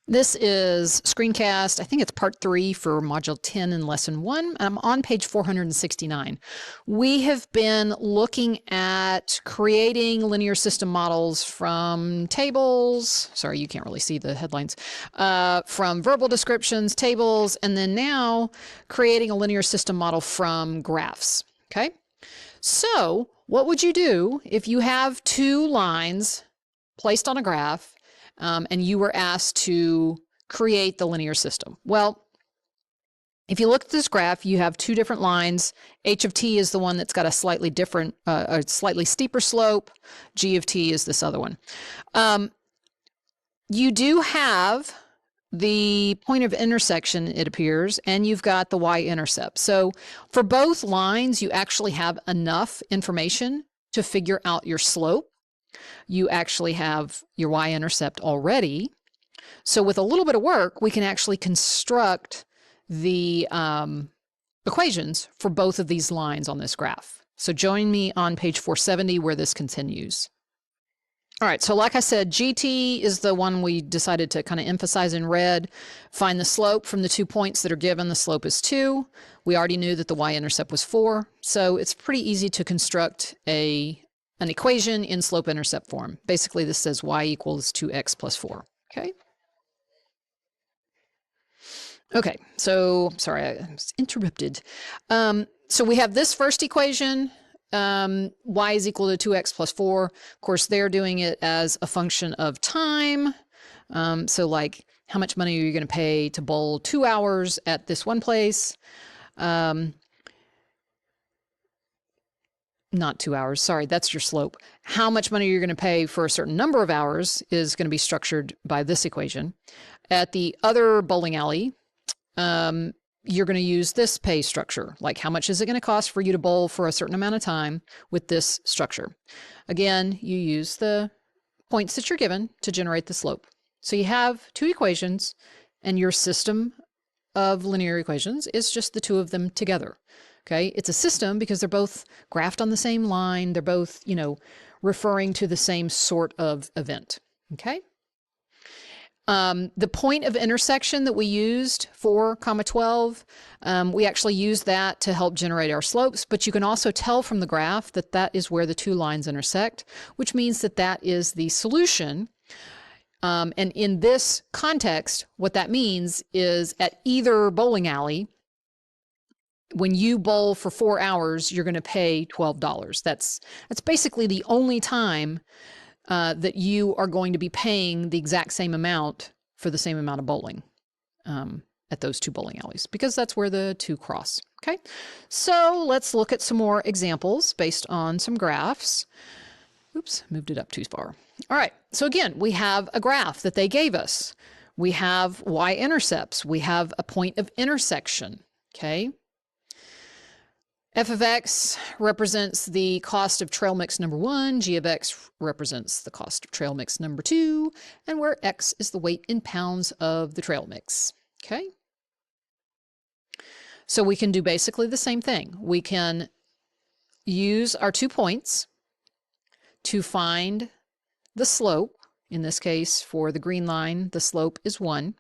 This is screencast. I think it's part 3 for module 10 in lesson 1. I'm on page 469. We have been looking at creating linear system models from tables. Sorry, you can't really see the headlines. From verbal descriptions, tables, and then now creating a linear system model from graphs. Okay? So, what would you do if you have two lines placed on a graph and you were asked to create the linear system? Well, if you look at this graph, you have two different lines. H of t is the one that's got a slightly different, a slightly steeper slope. G of t is this other one. You do have the point of intersection, it appears, and you've got the y-intercept. So for both lines, you actually have enough information to figure out your slope. You actually have your y-intercept already. So with a little bit of work, we can actually construct the equations for both of these lines on this graph. So join me on page 470 where this continues. All right, so like I said, GT is the one we decided to kind of emphasize in red. Find the slope from the 2 points that are given. The slope is 2. We already knew that the y-intercept was 4. So it's pretty easy to construct an equation in slope-intercept form. Basically, this says y equals 2x plus 4. Okay? Okay, so sorry, I was interrupted. So we have this first equation. Y is equal to 2x plus 4. Of course, they're doing it as a function of time. So like, how much money are you going to pay to bowl 2 hours at this one place? Not 2 hours. Sorry, that's your slope. How much money you're going to pay for a certain number of hours is going to be structured by this equation. At the other bowling alley, you're going to use this pay structure. Like, how much is it going to cost for you to bowl for a certain amount of time with this structure? Again, you use the points that you're given to generate the slope. So you have two equations, and your system of linear equations is just the two of them together. Okay, it's a system because they're both graphed on the same line. They're both, referring to the same sort of event. Okay. The point of intersection that we used, 4, 12, we actually used that to help generate our slopes, but you can also tell from the graph that that is where the two lines intersect, which means that that is the solution. And in this context, what that means is at either bowling alley, when you bowl for 4 hours, you're going to pay $12. That's basically the only time that you are going to be paying the exact same amount for the same amount of bowling at those two bowling alleys, because that's where the two cross. Okay, so let's look at some more examples based on some graphs. Oops, moved it up too far. All right, so again, we have a graph that they gave us. We have y-intercepts. We have a point of intersection. Okay. F of x represents the cost of trail mix number 1, g of x represents the cost of trail mix number 2, and where x is the weight in pounds of the trail mix. Okay? So we can do basically the same thing. We can use our 2 points to find the slope. In this case, for the green line, the slope is 1.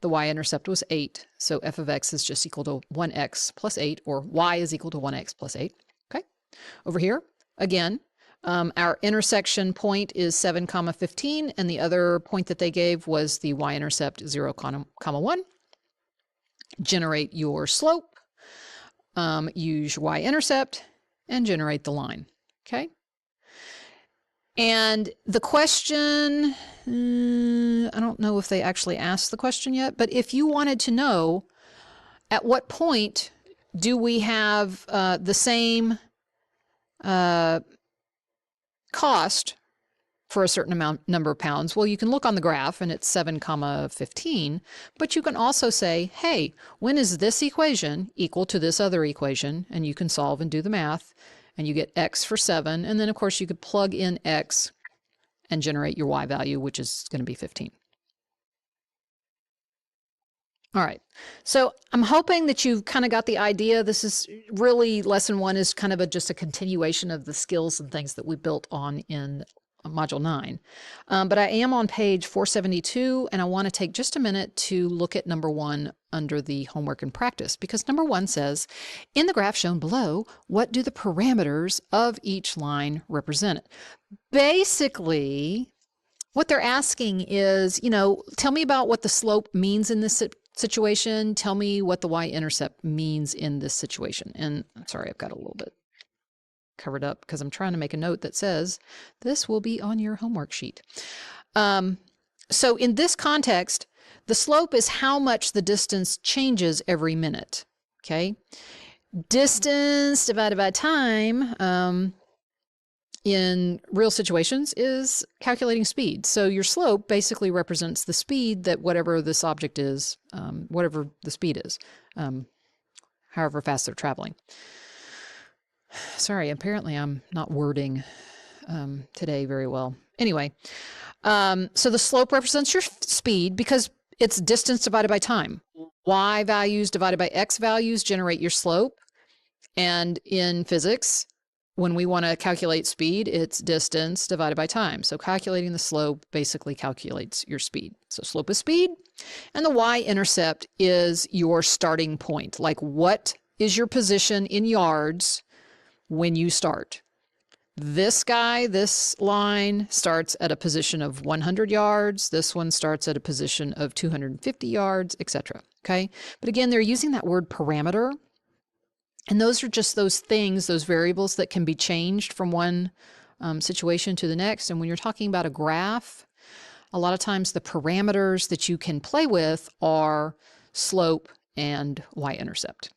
The y-intercept was 8, so f of x is just equal to 1x plus 8, or y is equal to 1x plus 8. Okay. Over here, again, our intersection point is 7, 15, and the other point that they gave was the y-intercept 0, 1. Generate your slope, use your y-intercept, and generate the line. Okay. And the question, I don't know if they actually asked the question yet, but if you wanted to know at what point do we have the same cost for a certain number of pounds, well, you can look on the graph and it's 7, 15, but you can also say, hey, when is this equation equal to this other equation? And you can solve and do the math. And you get x for 7, and then of course you could plug in x and generate your y value, which is going to be 15. All right, so I'm hoping that you've kind of got the idea. This is really, lesson 1 is kind of just a continuation of the skills and things that we built on in Module 9. But I am on page 472, and I want to take just a minute to look at number 1 under the homework and practice, because number 1 says, in the graph shown below, what do the parameters of each line represent? Basically, what they're asking is, tell me about what the slope means in this situation. Tell me what the y-intercept means in this situation. And I'm sorry, I've got a little bit covered up because I'm trying to make a note that says this will be on your homework sheet. So in this context, the slope is how much the distance changes every minute. Okay, distance divided by time in real situations is calculating speed. So your slope basically represents the speed that whatever this object is, whatever the speed is, however fast they're traveling. Sorry, apparently I'm not wording today very well. Anyway, so the slope represents your speed because it's distance divided by time. Y values divided by X values generate your slope. And in physics, when we want to calculate speed, it's distance divided by time. So calculating the slope basically calculates your speed. So slope is speed, and the y-intercept is your starting point. Like, what is your position in yards when you start? This guy, this line starts at a position of 100 yards. This one starts at a position of 250 yards, etc. Okay? But again, they're using that word parameter. And those are just those things, those variables that can be changed from one situation to the next. And when you're talking about a graph, a lot of times the parameters that you can play with are slope and y-intercept.